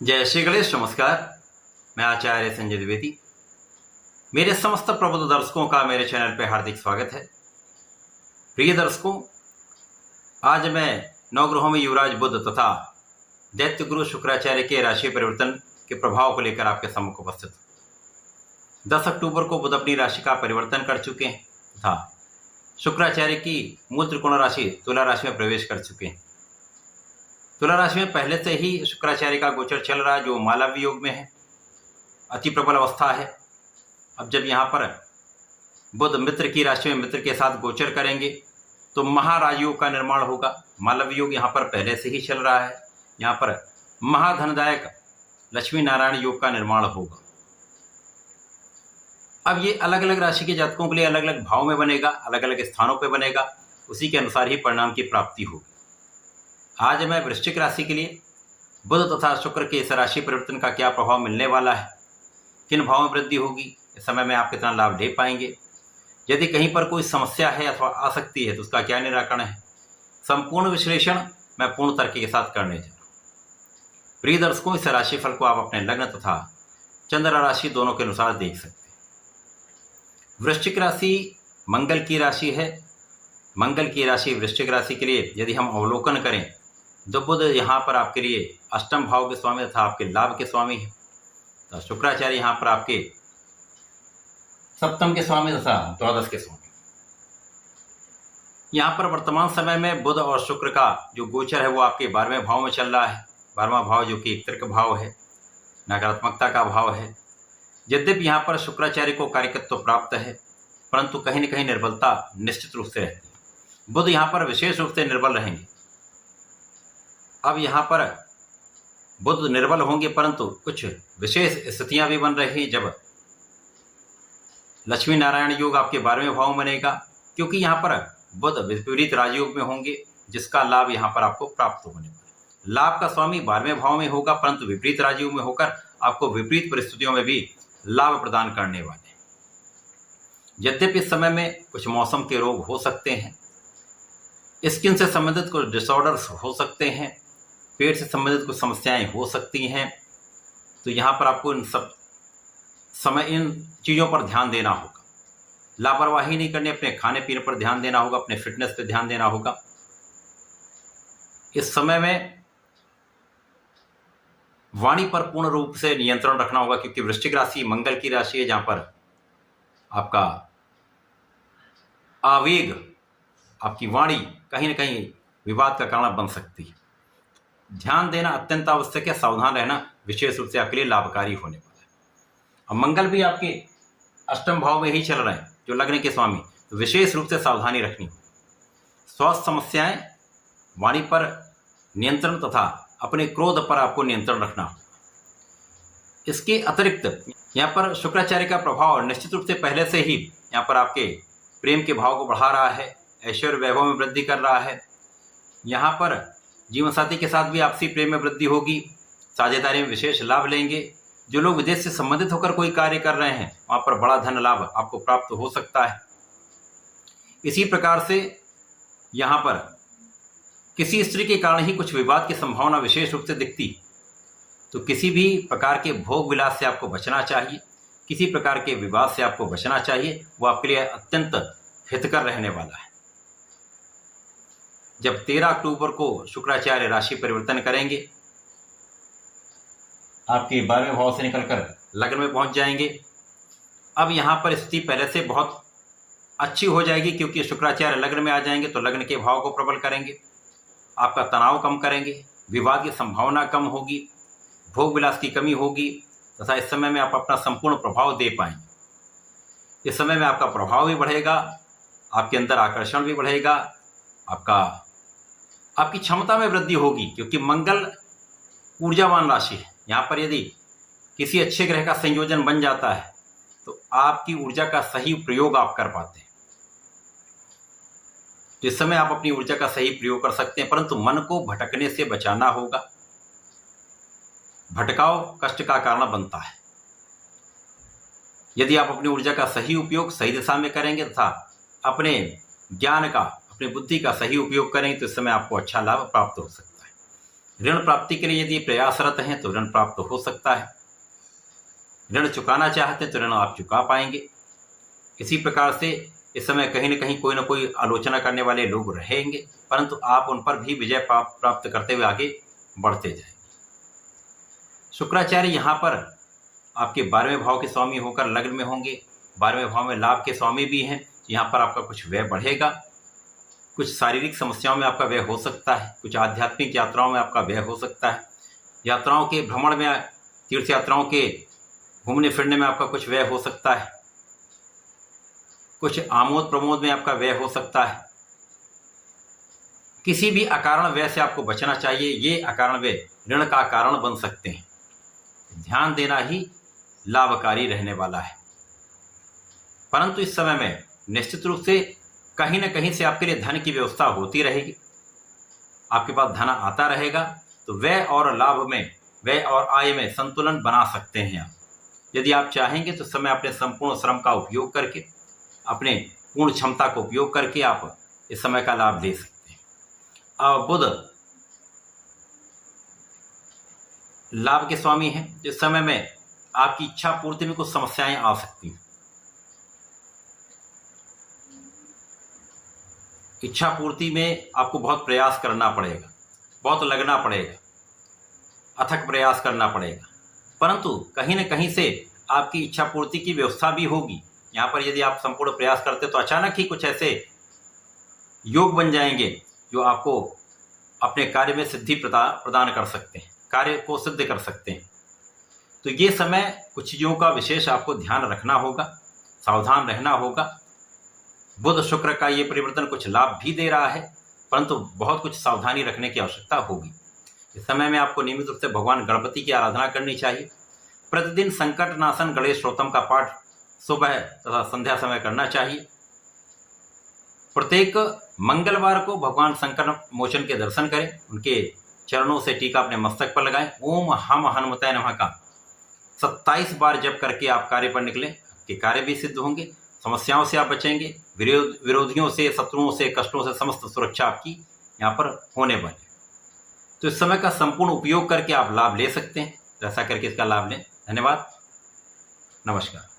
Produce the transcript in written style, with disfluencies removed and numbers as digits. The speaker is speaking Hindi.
जय श्री गणेश। नमस्कार, मैं आचार्य संजय द्विवेदी। मेरे समस्त प्रबुद्ध दर्शकों का मेरे चैनल पर हार्दिक स्वागत है। प्रिय दर्शकों, आज मैं नवग्रहों में युवराज बुध तथा दैत्य गुरु शुक्राचार्य के राशि परिवर्तन के प्रभाव को लेकर आपके सम्मुख उपस्थित हूं। 10 अक्टूबर को बुध अपनी राशि का परिवर्तन कर चुके हैं तथा शुक्राचार्य की मूल त्रिकोण राशि तुला राशि में प्रवेश कर चुके हैं। तुला राशि में पहले से ही शुक्राचार्य का गोचर चल रहा है, जो मालव्य योग में है, अति प्रबल अवस्था है। अब जब यहाँ पर बुध मित्र की राशि में मित्र के साथ गोचर करेंगे तो महाराजयोग का निर्माण होगा। मालव्य योग यहाँ पर पहले से ही चल रहा है। यहाँ पर महाधनदायक लक्ष्मी नारायण योग का निर्माण होगा। अब ये अलग अलग राशि के जातकों के लिए अलग अलग भाव में बनेगा, अलग अलग स्थानों पर बनेगा, उसी के अनुसार ही परिणाम की प्राप्ति होगी। आज मैं वृश्चिक राशि के लिए बुध तथा शुक्र के इस राशि परिवर्तन का क्या प्रभाव मिलने वाला है, किन भावों में वृद्धि होगी, इस समय में आप कितना लाभ ले पाएंगे, यदि कहीं पर कोई समस्या है अथवा आ सकती है तो उसका क्या निराकरण है, संपूर्ण विश्लेषण मैं पूर्ण तर्क के साथ करने जा रहा हूँ। प्रिय दर्शकों, इस राशिफल को आप अपने लग्न तथा चंद्र राशि दोनों के अनुसार देख सकते हैं। वृश्चिक राशि मंगल की राशि है। मंगल की राशि वृश्चिक राशि के लिए यदि हम अवलोकन करें तो बुध यहाँ पर आपके लिए अष्टम भाव के स्वामी तथा आपके लाभ के स्वामी है, तो शुक्राचार्य यहाँ पर आपके सप्तम के स्वामी तथा द्वादश के स्वामी। यहाँ पर वर्तमान समय में बुध और शुक्र का जो गोचर है वो आपके 12वें भाव में चल रहा है। 12वां भाव जो कि तर्क भाव है, नकारात्मकता का भाव है। यद्यपि यहाँ पर शुक्राचार्य को कार्यकत्व प्राप्त है, परंतु कहीं न कहीं निर्बलता निश्चित रूप से रहती है। बुध यहाँ पर विशेष रूप से निर्बल रहेंगे। अब यहाँ पर बुध निर्बल होंगे, परंतु कुछ विशेष स्थितियां भी बन रही जब लक्ष्मी नारायण योग आपके 12वें भाव में बनेगा, क्योंकि यहाँ पर बुध विपरीत राजयोग में होंगे, जिसका लाभ यहाँ पर आपको प्राप्त होने वाला है। लाभ का स्वामी 12वें भाव में होगा, परंतु विपरीत राजयोग में होकर आपको विपरीत परिस्थितियों में भी लाभ प्रदान करने वाले हैं। यद्यपि इस समय में कुछ मौसम के रोग हो सकते हैं, स्किन से संबंधित कुछ डिसऑर्डर्स हो सकते हैं, पेट से संबंधित कुछ समस्याएं हो सकती हैं, तो यहाँ पर आपको इन चीज़ों पर ध्यान देना होगा। लापरवाही नहीं करनी, अपने खाने पीने पर ध्यान देना होगा, अपने फिटनेस पर ध्यान देना होगा। इस समय में वाणी पर पूर्ण रूप से नियंत्रण रखना होगा, क्योंकि वृश्चिक राशि मंगल की राशि है, जहाँ पर आपका आवेग, आपकी वाणी कहीं ना कहीं विवाद का कारण बन सकती है। ध्यान देना अत्यंत आवश्यक है। सावधान रहना विशेष रूप से आपके लिए लाभकारी होने वाला है। अब मंगल भी आपके अष्टम भाव में ही चल रहे हैं, जो लग्न के स्वामी, तो विशेष रूप से सावधानी रखनी हो। स्वास्थ्य समस्याएं, वाणी पर नियंत्रण तथा अपने क्रोध पर आपको नियंत्रण रखना हो। इसके अतिरिक्त यहाँ पर शुक्राचार्य का प्रभाव निश्चित रूप से पहले से ही यहाँ पर आपके प्रेम के भाव को बढ़ा रहा है, ऐश्वर्य वैभव में वृद्धि कर रहा है। यहाँ पर जीवन साथी के साथ भी आपसी प्रेम में वृद्धि होगी, साझेदारी में विशेष लाभ लेंगे। जो लोग विदेश से संबंधित होकर कोई कार्य कर रहे हैं, वहाँ पर बड़ा धन लाभ आपको प्राप्त हो सकता है। इसी प्रकार से यहाँ पर किसी स्त्री के कारण ही कुछ विवाद की संभावना विशेष रूप से दिखती, तो किसी भी प्रकार के भोग विलास से आपको बचना चाहिए, किसी प्रकार के विवाद से आपको बचना चाहिए। वो आपके लिए अत्यंत हितकर रहने वाला है। जब 13 अक्टूबर को शुक्राचार्य राशि परिवर्तन करेंगे, आपके 12वें भाव से निकलकर लग्न में पहुंच जाएंगे। अब यहाँ पर स्थिति पहले से बहुत अच्छी हो जाएगी, क्योंकि शुक्राचार्य लग्न में आ जाएंगे तो लग्न के भाव को प्रबल करेंगे, आपका तनाव कम करेंगे, विवाद की संभावना कम होगी, भोग विलास की कमी होगी तथा इस समय में आप अपना संपूर्ण प्रभाव दे पाएंगे। इस समय में आपका प्रभाव भी बढ़ेगा, आपके अंदर आकर्षण भी बढ़ेगा, आपकी क्षमता में वृद्धि होगी, क्योंकि मंगल ऊर्जावान राशि है। यहाँ पर यदि किसी अच्छे ग्रह का संयोजन बन जाता है तो आपकी ऊर्जा का सही प्रयोग आप कर पाते हैं। तो इस समय आप अपनी ऊर्जा का सही प्रयोग कर सकते हैं, परंतु मन को भटकने से बचाना होगा। भटकाव कष्ट का कारण बनता है। यदि आप अपनी ऊर्जा का सही उपयोग सही दिशा में करेंगे तथा अपने ज्ञान का, अपनी बुद्धि का सही उपयोग करेंगे तो इस समय आपको अच्छा लाभ प्राप्त हो सकता है। ऋण प्राप्ति के लिए यदि प्रयासरत हैं तो ऋण प्राप्त हो सकता है। ऋण चुकाना चाहते हैं तो ऋण आप चुका पाएंगे। इसी प्रकार से इस समय कहीं न कहीं कोई न कोई आलोचना करने वाले लोग रहेंगे, परंतु आप उन पर भी विजय प्राप्त करते हुए आगे बढ़ते जाएंगे। शुक्राचार्य यहाँ पर आपके 12वें भाव के स्वामी होकर लग्न में होंगे। 12वें भाव में लाभ के स्वामी भी हैं। यहाँ पर आपका कुछ व्यय बढ़ेगा, कुछ शारीरिक समस्याओं में आपका व्यय हो सकता है, कुछ आध्यात्मिक यात्राओं में आपका व्यय हो सकता है, यात्राओं के भ्रमण में, तीर्थ यात्राओं के घूमने फिरने में आपका कुछ व्यय हो सकता है, कुछ आमोद प्रमोद में आपका व्यय हो सकता है। किसी भी अकारण व्यय से आपको बचना चाहिए। ये अकारण व्यय ऋण का कारण बन सकते हैं। ध्यान देना ही लाभकारी रहने वाला है। परंतु इस समय में निश्चित रूप से कहीं न कहीं से आपके लिए धन की व्यवस्था होती रहेगी, आपके पास धन आता रहेगा। तो व्यय और लाभ में, व्यय और आय में संतुलन बना सकते हैं आप। यदि आप चाहेंगे तो समय अपने संपूर्ण श्रम का उपयोग करके, अपने पूर्ण क्षमता का उपयोग करके आप इस समय का लाभ ले सकते हैं। अब बुध लाभ के स्वामी हैं। इस समय में आपकी इच्छा पूर्ति में कुछ समस्याएं आ सकती हैं। इच्छा पूर्ति में आपको बहुत प्रयास करना पड़ेगा, बहुत लगना पड़ेगा, अथक प्रयास करना पड़ेगा, परंतु कहीं न कहीं से आपकी इच्छा पूर्ति की व्यवस्था भी होगी। यहाँ पर यदि आप संपूर्ण प्रयास करते तो अचानक ही कुछ ऐसे योग बन जाएंगे जो आपको अपने कार्य में सिद्धि प्रदान कर सकते हैं, कार्य को सिद्ध कर सकते हैं। तो ये समय कुछ चीज़ों का विशेष आपको ध्यान रखना होगा, सावधान रहना होगा। बुध शुक्र का ये परिवर्तन कुछ लाभ भी दे रहा है, परंतु बहुत कुछ सावधानी रखने की आवश्यकता होगी। इस समय में आपको नियमित रूप से भगवान गणपति की आराधना करनी चाहिए। प्रतिदिन संकट नाशन गणेश स्तोत्रम का पाठ सुबह तथा संध्या समय करना चाहिए। प्रत्येक मंगलवार को भगवान संकट मोचन के दर्शन करें, उनके चरणों से टीका अपने मस्तक पर लगाएं। ओम हम हनुमताय नमः का 27 बार जप करके आप कार्य पर निकलें, आपके कार्य भी सिद्ध होंगे, समस्याओं से आप बचेंगे, विरोधियों से, शत्रुओं से, कष्टों से समस्त सुरक्षा आपकी यहाँ पर होने वाली। तो इस समय का संपूर्ण उपयोग करके आप लाभ ले सकते हैं। तो ऐसा करके इसका लाभ लें। धन्यवाद, नमस्कार।